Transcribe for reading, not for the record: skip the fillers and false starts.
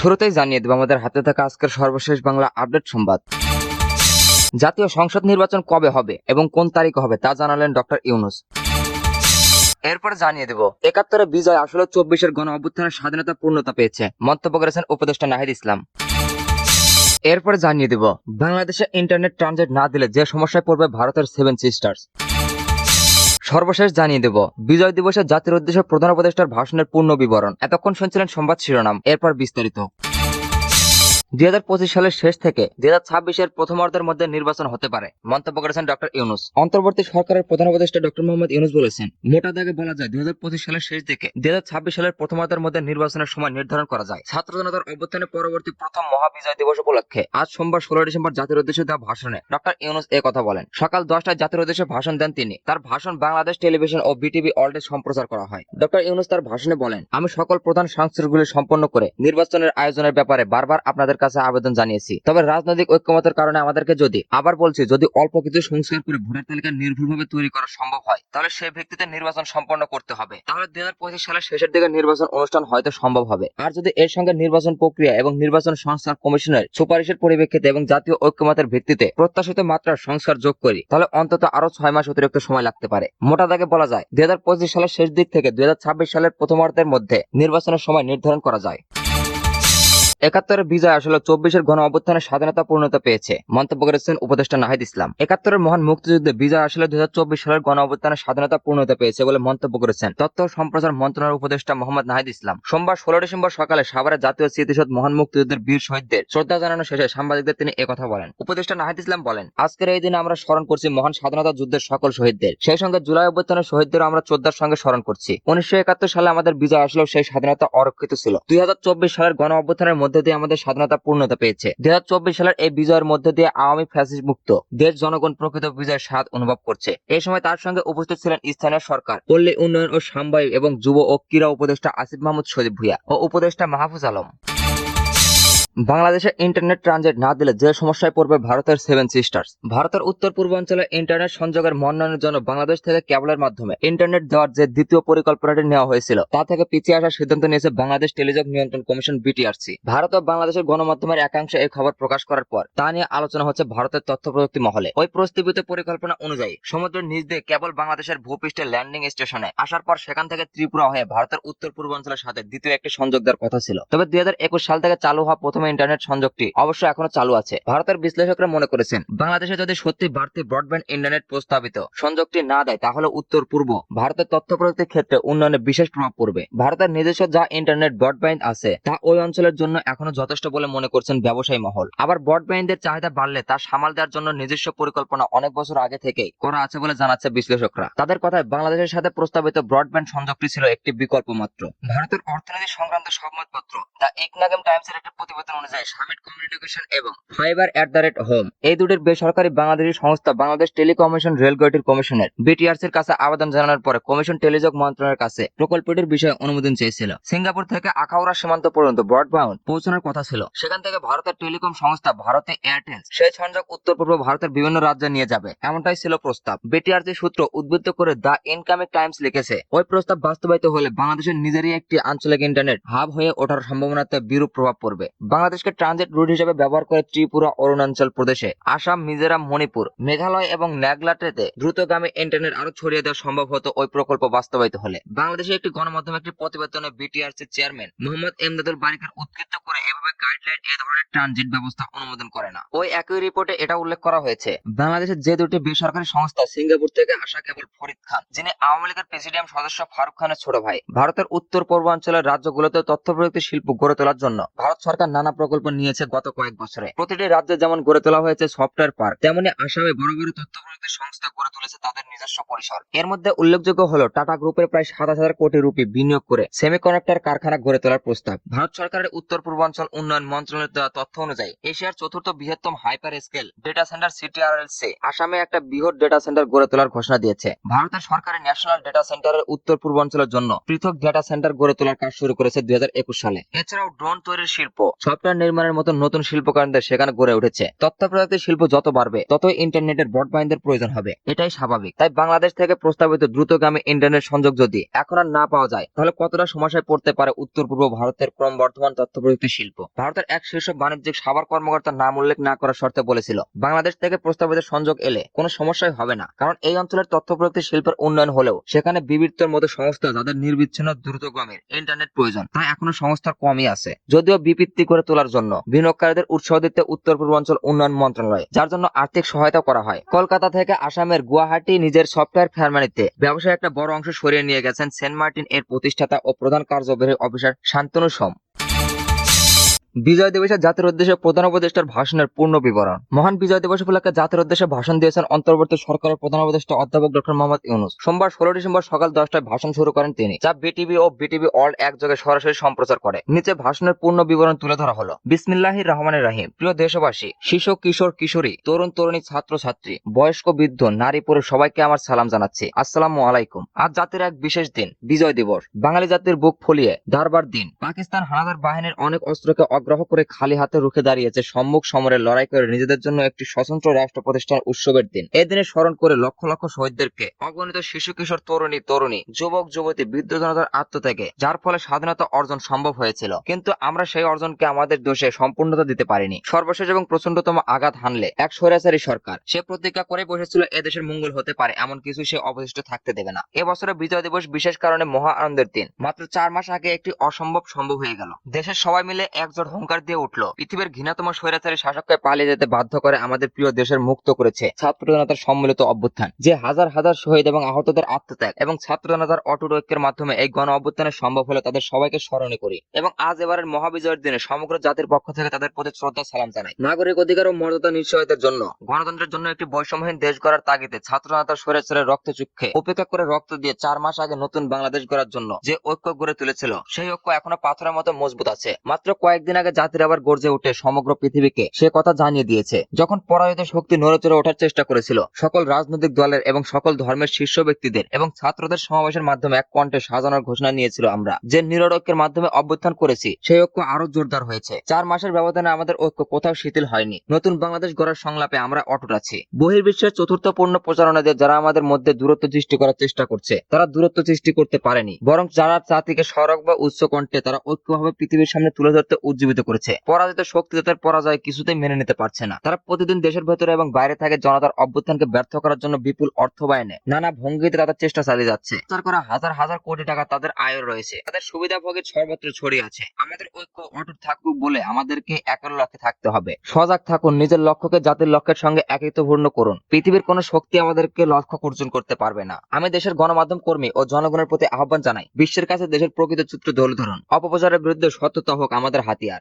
শুরুতেই জানিয়ে দেব আমাদের হাতে থাকা আজকের সর্বশেষ বাংলা আপডেট সংবাদ। জাতীয় সংসদ নির্বাচন কবে হবে এবং কোন তারিখে হবে তা জানালেন ডক্টর ইউনূস। এরপর জানিয়ে দেব ৭১-এর বিজয় আসলে ২৪-এর গণ অভ্যুত্থানের স্বাধীনতা পূর্ণতা পেয়েছে, মন্তব্য করেছেন উপদেষ্টা নাহিদ ইসলাম। এরপর জানিয়ে দেব বাংলাদেশে ইন্টারনেট ট্রানজিট না দিলে যে সমস্যায় পড়বে ভারতের সেভেন সিস্টার্স। সর্বশেষ জানিয়ে দেব বিজয় দিবসে জাতির উদ্দেশ্যে প্রধান উপদেষ্টার ভাষণের পূর্ণ বিবরণ। এতক্ষণ শুনছিলেন সংবাদ শিরোনাম, এরপর বিস্তারিত। ২০২৫ সালের শেষ থেকে ২০২৬-এর প্রথমার্ধের মধ্যে নির্বাচন হতে পারে, মন্তব্য করেছেন ডক্টর ইউনূস। অন্তর্বর্তী সরকারের প্রধান উপদেষ্টা ডক্টর মোহাম্মদ ইউনূস বলেছেন, মোটা দাগে বলা যায় ২০২৫ সালের শেষ দিকে ২০২৬ সালের প্রথমার্ধের মধ্যে নির্বাচনের সময় নির্ধারণ করা যায়। ছাত্র জনতার অভ্যুত্থানের পরবর্তী প্রথম মহাবিজয় দিবস উপলক্ষে আজ সোমবার ১৬ ডিসেম্বর জাতির উদ্দেশ্যে দেওয়া ভাষণে ডক্টর ইউনূস এ কথা বলেন। সকাল ১০টায় জাতির উদ্দেশ্যে ভাষণ দেন তিনি। তার ভাষণ বাংলাদেশ টেলিভিশন ও বিটিভি ওয়ার্ল্ডে সম্প্রচার করা হয়। ডক্টর ইউনূস তার ভাষণে বলেন, আমি সকল প্রধান সংস্কারগুলি সম্পন্ন করে নির্বাচনের আয়োজনের ব্যাপারে বারবার আপনাদের কাছে আবেদন জানিয়েছি। তবে রাজনৈতিক ঐক্যমতের কারণে আমাদেরকে যদি অল্প কিছু সংস্কার করে ভোটার তালিকা নির্ভুলভাবে তৈরি করা সম্ভব হয়, তাহলে সেই ভিত্তিতে নির্বাচন সম্পন্ন করতে হবে। তাহলে ২০২৫ সালের শেষের দিকে নির্বাচন অনুষ্ঠান হয়তো সম্ভব হবে। আর যদি এর সঙ্গে নির্বাচন প্রক্রিয়া এবং নির্বাচন সংস্কার কমিশনের সুপারিশের পরিপ্রেক্ষিতে এবং জাতীয় ঐক্যমতের ভিত্তিতে প্রত্যাশিত মাত্রার সংস্কার যোগ করি, তাহলে অন্তত আরো ৬ মাস অতিরিক্ত সময় লাগতে পারে। মোটা দাগে বলা যায় ২০২৫ সালের শেষ দিক থেকে ২০২৬ সালের প্রথমার্ধের মধ্যে নির্বাচনের সময় নির্ধারণ করা যায়। ৭১-এর বিজয় আসলে ২৪-এর গণ অভ্যুত্থানের স্বাধীনতা পূর্ণতা পেয়েছে, মন্তব্য করেছেন উপদেষ্টা নাহিদ ইসলাম। ৭১-এর মহান মুক্তিযুদ্ধে বিজয় আসলে ২০২৪ সালের গণ অভ্যুত্থানের স্বাধীনতা পূর্ণতা পেয়েছে বলে মন্তব্য করেছেন তথ্য ও সম্প্রচার মন্ত্রণালয়ের উপদেষ্টা মোহাম্মদ নাহিদ ইসলাম। সোমবার ১৬ ডিসেম্বর সকালে সাভারে জাতীয় স্মৃতিসৌধ মহান মুক্তিযুদ্ধের বীর শহীদদের শ্রদ্ধা জানানো শেষে সাংবাদিকদের তিনি একথা বলেন। উপদেষ্টা নাহিদ ইসলাম বলেন, আজকের এই দিনে আমরা স্মরণ করছি মহান স্বাধীনতা যুদ্ধের সকল শহীদদের। সেই সঙ্গে জুলাই অভ্যুত্থানের শহীদদেরও আমরা শ্রদ্ধার সঙ্গে স্মরণ করছি। ১৯৭১ সালে আমাদের বিজয় আসলেও সেই স্বাধীনতা অরক্ষিত ছিল। ২০২৪ সালের গণ অভ্যুত্থানের মধ্যে দিয়ে আমাদের স্বাধীনতা পূর্ণতা পেয়েছে। ২০২৪ সালের এই বিজয়ের মধ্যে দিয়ে আওয়ামী ফ্যাসিস্ট মুক্ত দেশ জনগণ প্রকৃত বিজয়ের স্বাদ অনুভব করছে। এই সময় তার সঙ্গে উপস্থিত ছিলেন স্থানীয় সরকার, পল্লী উন্নয়ন ও সামবায়িক এবং যুব ও ক্রীড়া উপদেষ্টা আসিফ মাহমুদ শরীফ ভূঁইয়া ও উপদেষ্টা মাহফুজ আলম। বাংলাদেশে ইন্টারনেট ট্রানজিট না দিলে যে সমস্যায় পড়বে ভারতের সেভেন সিস্টার্স। ভারতের উত্তর পূর্বাঞ্চলে ইন্টারনেট সংযোগের মনোনয়নের জন্য বাংলাদেশ থেকে কেবলের মাধ্যমে ইন্টারনেট দেওয়ার যে দ্বিতীয় পরিকল্পনাটি নেওয়া হয়েছিল তা থেকে পিছিয়ে আসার সিদ্ধান্ত নিয়েছে বাংলাদেশ টেলিযোগ নিয়ন্ত্রণ কমিশন বিটিআরসি। ভারত ও বাংলাদেশের গণমাধ্যমের একাংশে এই খবর প্রকাশ করার পর তা নিয়ে আলোচনা হচ্ছে ভারতের তথ্য প্রযুক্তি মহলে। ওই প্রস্তাবিত পরিকল্পনা অনুযায়ী সমুদ্রের নিচ দিয়ে কেবল বাংলাদেশের ভূপৃষ্ঠে ল্যান্ডিং স্টেশনে আসার পর সেখান থেকে ত্রিপুরা হয়ে ভারতের উত্তর পূর্বাঞ্চলের সাথে দ্বিতীয় একটি সংযোগ দেওয়ার কথা ছিল। তবে ২০২১ সাল থেকে চালু হওয়া প্রথম ইন্টারনেট সংযোগটি অবশ্য এখনো চালু আছে। ভারতের বিশ্লেষকরা মনে করেছেন, বাংলাদেশে যদি সত্যি বাড়তি ব্রডব্যান্ড ইন্টারনেট প্রস্তাবিত সংযোগটি না দেয়, তাহলে উত্তর পূর্ব ভারতের তথ্য প্রযুক্তির ক্ষেত্রে উন্নয়নে বিশেষ প্রভাব পড়বে। ভারতের নিজস্ব যা ইন্টারনেট ব্রডব্যান্ড আছে তা ওই অঞ্চলের জন্য এখনো যথেষ্ট বলে মনে করছেন ব্যবসায়ী মহল। আবার ব্রডব্যান্ডের চাহিদা বাড়লে তা সামাল দেওয়ার জন্য নিজস্ব পরিকল্পনা অনেক বছর আগে থেকেই করা আছে বলে জানাচ্ছে বিশ্লেষকরা। তাদের কথায় বাংলাদেশের সাথে প্রস্তাবিত ব্রডব্যান্ড সংযোগটি ছিল একটি বিকল্প মাত্র। ভারতের অর্থনীতি সংক্রান্ত সংবাদপত্র দ্য ইকনাগম টাইমসের একটি প্রতিবেদন অনুযায়ী সামিট কমিউনিকেশন এবং ফাইবার@হোম এই দুটির বেসরকারি বাংলাদেশি সংস্থা বাংলাদেশ টেলিকমিশন রেলগেটের কমিশনের বিটিআরসির কাছে আবেদন জানানোর পরে কমিশন টেলিযোগ মন্ত্রণালয়ের কাছে প্রকল্পটির বিষয়ে অনুমোদন চেয়েছিল। সিঙ্গাপুর থেকে আখাউড়া সীমান্ত পর্যন্ত ব্রডব্যান্ড পৌঁছানোর কথা ছিল। সেখান থেকে ভারতের টেলিকম সংস্থা ভারতে এয়ারটেল সেই সংযোগ উত্তর পূর্ব ভারতের বিভিন্ন রাজ্যে নিয়ে যাবে, এমনটাই ছিল প্রস্তাব। বিটিআরসি সূত্র উদ্ধৃত করে দ্য ইনকামিং টাইমস লিখেছে, ওই প্রস্তাব বাস্তবায়িত হলে বাংলাদেশের নিজেরই একটি আঞ্চলিক ইন্টারনেট হাব হয়ে ওঠার সম্ভাবনাতে বিরূপ প্রভাব পড়বে। বাংলাদেশকে ট্রানজিট রুট হিসেবে ব্যবহার করে ত্রিপুরা, অরুণাচল প্রদেশে, আসাম, মিজোরাম, মণিপুর, মেঘালয় এবং নাগাল্যান্ডে দ্রুতগামী ইন্টারনেট আরো ছড়িয়ে দেওয়া সম্ভব হতো ওই প্রকল্প বাস্তবায়িত হলে। বাংলাদেশের একটি গণমাধ্যম একটি প্রতিবেদনে বিটিআরসি চেয়ারম্যান মোহাম্মদ এমদাদুল বারিকার উদ্ধৃত করে এভাবে গাইডলাইন এ ধরনের ট্রানজিট ব্যবস্থা অনুমোদন করে না। ওই একই রিপোর্টে এটা উল্লেখ করা হয়েছে, বাংলাদেশের যে দুটি বেসরকারি সংস্থা সিঙ্গাপুর থেকে আসা কেবল ফরিদ খান, যিনি আওয়ামী লীগের প্রেসিডিয়াম সদস্য ফারুক খানের ছোট ভাই, ভারতের উত্তর পূর্বাঞ্চলের রাজ্যগুলোতে তথ্য প্রযুক্তি শিল্প গড়ে তোলার জন্য ভারত সরকার নানা প্রকল্প নিয়েছে গত কয়েক বছরে। প্রতিটি রাজ্যে যেমন গড়ে তোলা হয়েছে সফটওয়্যার পার্ক, তেমনি আসামে বড় বড় তথ্য প্রযুক্তি সংস্থা গড়ে তুলেছে তাদের নিজস্ব পরিসর। এর মধ্যে উল্লেখযোগ্য হলো টাটা গ্রুপের প্রায় ৭,০০০ কোটি রুপি বিনিয়োগ করে সেমিকন্ডাক্টর কারখানা গড়ে তোলার প্রস্তাব। ভারত সরকারের উত্তর পূর্বাঞ্চল উন্নয়ন মন্ত্রণালয়ের দেওয়া তথ্য অনুযায়ী এশিয়ার চতুর্থ বৃহত্তম হাইপার স্কেল ডেটা সেন্টার সিটিআরএলসি আসামে একটা বৃহৎ ডেটা সেন্টার গড়ে তোলার ঘোষণা দিয়েছে। ভারতের সরকারের ন্যাশনাল ডেটা সেন্টারের উত্তর পূর্বাঞ্চলের জন্য পৃথক ডেটা সেন্টার গড়ে তোলার কাজ শুরু করেছে ২০২১ সালে। এছাড়াও ড্রোন তৈরির শিল্প, সফটওয়্যার নির্মাণের মতো নতুন শিল্পকারদের সেখানে গড়ে উঠেছে। তথ্য প্রযুক্তি শিল্প যত বাড়বে ততই ইন্টারনেটের ব্রডব্যান্ডের প্রয়োজন হবে, এটাই স্বাভাবিক। তাই বাংলাদেশ থেকে প্রস্তাবিত দ্রুতগামী ইন্টারনেট সংযোগ যদি এখন আর না পাওয়া যায়, তাহলে কতটা সমস্যায় পড়তে পারে উত্তর পূর্ব ভারতের ক্রমবর্ধমান তথ্য প্রযুক্তি শিল্প। ভারতের এক শীর্ষ বাণিজ্যিক সাভার কর্মকর্তার নাম উল্লেখ না করার শর্তে বলেছিল, বাংলাদেশ থেকে প্রস্তাবিত সংযোগ এলে কোনো সমস্যাই হবে না, কারণ এই অঞ্চলের তথ্য প্রযুক্তি শিল্পের উন্নয়ন হলেও সেখানে বিবৃতর মতো সংস্থা যাদের নির্বিচ্ছিন্ন দ্রুতগামীর ইন্টারনেট প্রয়োজন তা এখনো সংস্থার কমই আছে। যদিও বিবৃতি করে তোলার জন্য বিনিয়োগকারীদের উৎসাহ দিতে উত্তর পূর্বাঞ্চল উন্নয়ন মন্ত্রণালয়, যার জন্য আর্থিক সহায়তা করা হয়। কলকাতা থেকে আসামের গুয়াহাটি নিজের সফটওয়্যার ফেয়ারমানিতে ব্যবসায় একটা বড় অংশ সরিয়ে নিয়ে গেছেন সেন্ট মার্টিন এর প্রতিষ্ঠাতা ও প্রধান কার্যবাহী অফিসার শান্তনু সোম। বিজয় দিবসে জাতির উদ্দেশ্যে প্রধান উপদেষ্টার ভাষণের পূর্ণ বিবরণ। মহান বিজয় দিবস উপলক্ষে জাতির উদ্দেশ্যে ভাষণ দিয়েছেন অন্তর্বর্তী সরকারের প্রধান উপদেষ্টা অধ্যাপক ডক্টর মোহাম্মদ ইউনূস। সোমবার 16 ডিসেম্বর সকাল 10টায় ভাষণ শুরু করেন তিনি, যা বিটিভি ও বিটিভি ওয়ার্ল্ড একযোগে সরাসরি সম্প্রচার করে। নিচে ভাষণের পূর্ণ বিবরণ তুলে ধরা হলো। বিসমিল্লাহির রহমানির রহিম। প্রিয় দেশবাসী, শিশু, কিশোর, কিশোরী, তরুণ তরুণী, ছাত্র ছাত্রী, বয়স্ক, বৃদ্ধ, নারী, পুরুষ সবাইকে আমার সালাম জানাচ্ছি। আসসালামু আলাইকুম। আজ জাতির এক বিশেষ দিন, বিজয় দিবস। বাঙালি জাতির বুক ফুলিয়ে দারবার দিন। পাকিস্তান হানাদার বাহিনীর অনেক অস্ত্রকে অগ্রাহ করে খালি হাতে রুখে দাঁড়িয়েছে সম্মুখ সমরে লড়াই করে নিজেদের জন্য একটি স্বতন্ত্র রাষ্ট্র প্রতিষ্ঠার উৎসবের দিন। এই দিনে স্মরণ করে লক্ষ লক্ষ শহীদদেরকে, অগণিত শিশু, কিশোর, তরুণী, যুবক, যুবতী, বৃদ্ধ জনতার আত্মত্যাগে, যার ফলে স্বাধীনতা অর্জন সম্ভব হয়েছিল, কিন্তু আমরা সেই অর্জনকে আমাদের দোষে সম্পূর্ণতা দিতে পারিনি। সর্বশেষ এবং প্রচন্ডতম আঘাত হানলে এক স্বৈরাচারী সরকার সে প্রতিজ্ঞা করে বসেছিল এদেশের মঙ্গল হতে পারে এমন কিছু সে অবশিষ্ট থাকতে দেবে না। এবছরের বিজয় দিবস বিশেষ কারণে মহা আনন্দের দিন। মাত্র 4 মাস আগে একটি অসম্ভব সম্ভব হয়ে গেল। দেশের সবাই মিলে একজোট হুঙ্কার দিয়ে উঠল। পৃথিবীর ঘৃণাতম স্বৈরাচারী শাসককে পালিয়ে যেতে বাধ্য করে আমাদের প্রিয় দেশের মুক্ত করেছে ছাত্র জনতার সম্মিলিত অভ্যুত্থান। যে হাজার হাজার শহীদ এবং আহতদের আত্মত্যাগ এবং ছাত্র জনতার অটুট ঐক্যের মাধ্যমে এই গণ অভ্যুত্থানের সম্ভব হলে তাদের সবাইকে স্মরণ করি এবং আজ এবারের মহাবিজয়ের দিনে সমগ্র জাতির পক্ষ থেকে তাদের প্রতি শ্রদ্ধা সালাম জানাই। নাগরিক অধিকার ও মর্যাদা নিশ্চয়তার জন্য, গণতন্ত্রের জন্য একটি বৈষম্যহীন দেশ গড়ার তাগিদে ছাত্র জনতার স্বৈরাচারের রক্ত চুক্ষে উপেক্ষা করে রক্ত দিয়ে 4 মাস আগে নতুন বাংলাদেশ গড়ার জন্য যে ঐক্য গড়ে তুলেছিল, সেই ঐক্য এখনো পাথরের মতো মজবুত আছে। মাত্র কয়েকদিন আগে জাতির আবার গর্জে উঠে সমগ্র পৃথিবীকে সে কথা জানিয়ে দিয়েছে, যখন পরাজিত শক্তি নড়েচড়ে ওঠার চেষ্টা করেছিল, সকল রাজনৈতিক দলের এবং সকল ধর্মের শীর্ষ ব্যক্তিদের এবং ছাত্রদের সমাবেশের মাধ্যমে এক কণ্ঠে সাজানোর ঘোষণা নিয়েছিল আমরা যে নিরড় ঐক্যের মাধ্যমে অভ্যুত্থান করেছি, সেই ঐক্য আরো জোরদার হয়েছে। 4 মাসের ব্যবধানে আমাদের ঐক্য কোথাও শিথিল হয়নি। নতুন বাংলাদেশ গড়ার সংলাপে আমরা অটুট আছি। বহির্বিশ্বের চতুর্থ পূর্ণ প্রচারণা দিয়ে যারা আমাদের মধ্যে দূরত্ব সৃষ্টি করার চেষ্টা করছে, তারা দূরত্ব সৃষ্টি করতে পারেনি, বরং যারা জাতিকে সড়ক বা উচ্চ কণ্ঠে তারা ঐক্যভাবে পৃথিবীর সামনে তুলে ধরতে উজ্জীবিত করেছে। পরাজিত শক্তি তাদের পরাজয় কিছুতেই মেনে নিতে পারছে না। তারা প্রতিদিন দেশের ভেতরে এবং বাইরে থেকে জনতার অভ্যুত্থানকে ব্যর্থ করার জন্য বিপুল অর্থ ব্যয়ে নানা ভঙ্গিতে তাদের চেষ্টা চালিয়ে যাচ্ছে। প্রচার করা হাজার হাজার কোটি টাকা তাদের আয় রয়েছে, তাদের সুবিধাভোগী সর্বত্র ছড়িয়ে আছে। আমাদের ঐক্য অটুট থাকুক বলে আমাদেরকে একের লক্ষ্যে থাকতে হবে। সজাগ থাকুন, নিজের লক্ষ্যকে জাতির লক্ষ্যের সঙ্গে একীভূত করুন। পৃথিবীর কোন শক্তি আমাদেরকে লক্ষ্য অর্জন করতে পারবে না। আমি দেশের গণমাধ্যম কর্মী ও জনগণের প্রতি আহ্বান জানাই, বিশ্বের কাছে দেশের প্রকৃত চিত্র তুলে ধরুন। অপপ্রচারের বিরুদ্ধে সত্যতা হোক আমাদের হাতিয়ার।